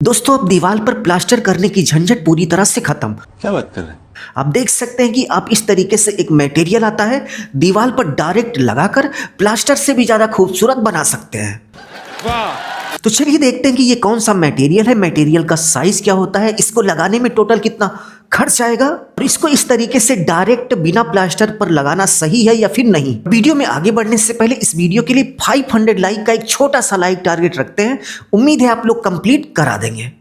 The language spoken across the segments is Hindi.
दोस्तों अब दीवार पर प्लास्टर करने की झंझट पूरी तरह से खत्म। क्या बात कर रहे हैं? आप देख सकते हैं कि आप इस तरीके से एक मटेरियल आता है, दीवार पर डायरेक्ट लगाकर प्लास्टर से भी ज्यादा खूबसूरत बना सकते हैं। वाह! तो चलिए देखते हैं कि ये कौन सा मटेरियल है, मटेरियल का साइज क्या होता है, इसको लगाने में टोटल कितना खर्च आएगा और इसको इस तरीके से डायरेक्ट बिना प्लास्टर पर लगाना सही है या फिर नहीं। वीडियो में आगे बढ़ने से पहले इस वीडियो के लिए 500 लाइक का एक छोटा सा लाइक टारगेट रखते हैं। उम्मीद है आप लोग कंप्लीट करा देंगे।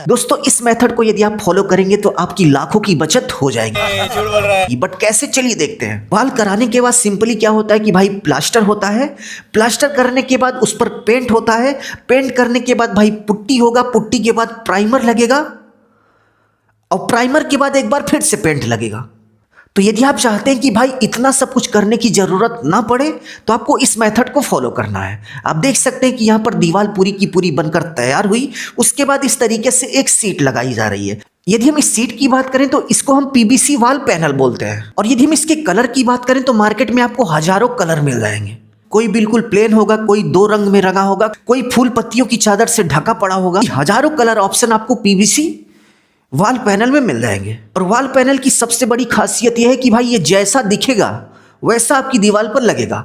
दोस्तों इस मेथड को यदि आप फॉलो करेंगे तो आपकी लाखों की बचत हो जाएगी। बट कैसे, चलिए देखते हैं। वाल कराने के बाद सिंपली क्या होता है कि भाई प्लास्टर होता है, प्लास्टर करने के बाद उस पर पेंट होता है, पेंट करने के बाद भाई पुट्टी होगा, पुट्टी के बाद प्राइमर लगेगा और प्राइमर के बाद एक बार फिर से पेंट लगेगा। तो यदि आप चाहते हैं कि भाई इतना सब कुछ करने की जरूरत ना पड़े तो आपको इस मेथड को फॉलो करना है। आप देख सकते हैं कि यहाँ पर दीवार पूरी की पूरी बनकर तैयार हुई, उसके बाद इस तरीके से एक सीट लगाई जा रही है। यदि हम इस सीट की बात करें तो इसको हम पीवीसी वॉल पैनल बोलते हैं। और यदि हम इसके कलर की बात करें तो मार्केट में आपको हजारों कलर मिल जाएंगे। कोई बिल्कुल प्लेन होगा, कोई 2 रंग में रंगा होगा, कोई फूल पत्तियों की चादर से ढका पड़ा होगा। हजारों कलर ऑप्शन आपको पीवीसी वॉल पैनल में मिल जाएंगे। और वॉल पैनल की सबसे बड़ी खासियत यह है कि भाई ये जैसा दिखेगा वैसा आपकी दीवार पर लगेगा।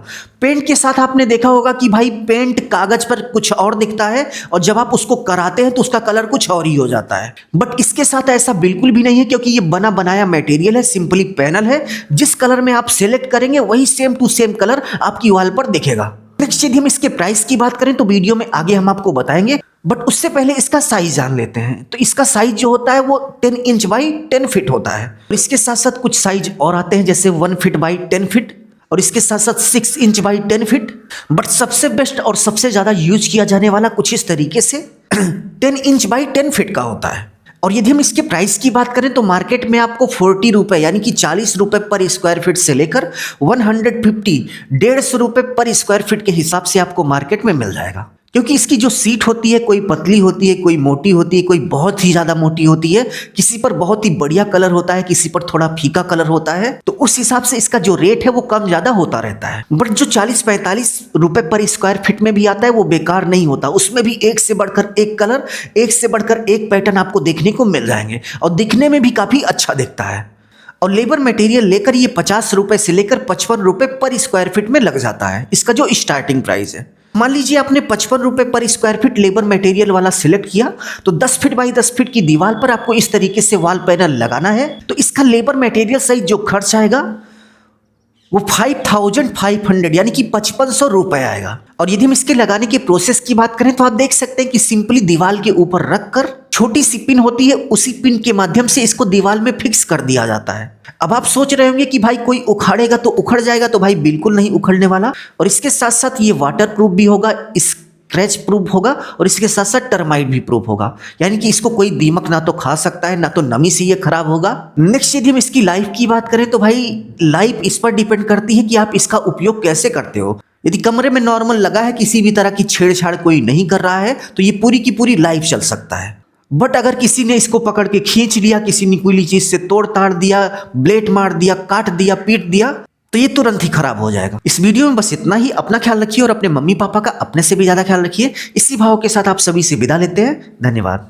पेंट के साथ आपने देखा होगा कि भाई पेंट कागज पर कुछ और दिखता है और जब आप उसको कराते हैं तो उसका कलर कुछ और ही हो जाता है। बट इसके साथ ऐसा बिल्कुल भी नहीं है, क्योंकि ये बना बनाया मटेरियल है, सिंपली पैनल है। जिस कलर में आप सेलेक्ट करेंगे वही सेम टू सेम कलर आपकी वॉल पर दिखेगा। नेक्स्ट यदि हम इसके प्राइस की बात करें तो वीडियो में आगे हम आपको बताएंगे, बट उससे पहले इसका साइज जान लेते हैं। तो इसका साइज जो होता है वो 10 इंच बाई 10 फीट होता है। और इसके साथ साथ कुछ साइज और आते हैं, जैसे 1 फीट बाई 10 फीट और इसके साथ साथ 6 इंच बाई 10 फीट। बट सबसे बेस्ट और सबसे ज्यादा यूज किया जाने वाला कुछ इस तरीके से 10 इंच बाई 10 फीट का होता है। और यदि हम इसके प्राइस की बात करें तो मार्केट में आपको 40 रुपए यानी कि 40 रुपए पर स्क्वायर फीट से लेकर 150 रुपए पर स्क्वायर फीट के हिसाब से आपको मार्केट में मिल जाएगा। क्योंकि इसकी जो सीट होती है कोई पतली होती है, कोई मोटी होती है, कोई बहुत ही ज्यादा मोटी होती है, किसी पर बहुत ही बढ़िया कलर होता है, किसी पर थोड़ा फीका कलर होता है। तो उस हिसाब से इसका जो रेट है वो कम ज्यादा होता रहता है। बट जो 40-45 रुपए पर स्क्वायर फीट में भी आता है वो बेकार नहीं होता। उसमें भी एक से बढ़कर एक कलर, एक से बढ़कर एक पैटर्न आपको देखने को मिल जाएंगे और दिखने में भी काफी अच्छा दिखता है। और लेबर मटेरियल लेकर ये 50 रुपए से लेकर 55 रुपए पर स्क्वायर फीट में लग जाता है, इसका जो स्टार्टिंग प्राइस है। मान लीजिए आपने 55 रुपए पर स्क्वायर फीट लेबर मटेरियल वाला सिलेक्ट किया, तो 10 फीट बाई 10 फीट की दीवार पर आपको इस तरीके से वॉल पैनल लगाना है। तो इसका लेबर मटेरियल सहित जो खर्च आएगा वो 5500 यानी कि 5500 रुपए आएगा। और यदि हम इसके लगाने के प्रोसेस की बात करें तो आप देख सकते हैं कि सिंपली दीवार के ऊपर रखकर छोटी सी पिन होती है, उसी पिन के माध्यम से इसको दीवार में फिक्स कर दिया जाता है। अब आप सोच रहे होंगे कि भाई कोई उखाड़ेगा तो उखड़ जाएगा, तो भाई बिल्कुल नहीं उखड़ने वाला। और इसके साथ साथ ये वाटर प्रूफ भी होगा, स्क्रैच प्रूफ होगा और इसके साथ साथ टर्माइट भी प्रूफ होगा, यानी कि इसको कोई दीमक ना तो खा सकता है, ना तो नमी से ये खराब होगा। नेक्स्ट यदि हम इसकी लाइफ की बात करें तो भाई लाइफ इस पर डिपेंड करती है कि आप इसका उपयोग कैसे करते हो। यदि कमरे में नॉर्मल लगा है, किसी भी तरह की छेड़छाड़ कोई नहीं कर रहा है, तो ये पूरी की पूरी लाइफ चल सकता है। बट अगर किसी ने इसको पकड़ के खींच लिया, किसी ने कोई चीज से तोड़ ताड़ दिया, ब्लेड मार दिया, काट दिया, पीट दिया, तो ये तुरंत ही खराब हो जाएगा। इस वीडियो में बस इतना ही। अपना ख्याल रखिए और अपने मम्मी पापा का अपने से भी ज्यादा ख्याल रखिए। इसी भाव के साथ आप सभी से विदा लेते हैं। धन्यवाद।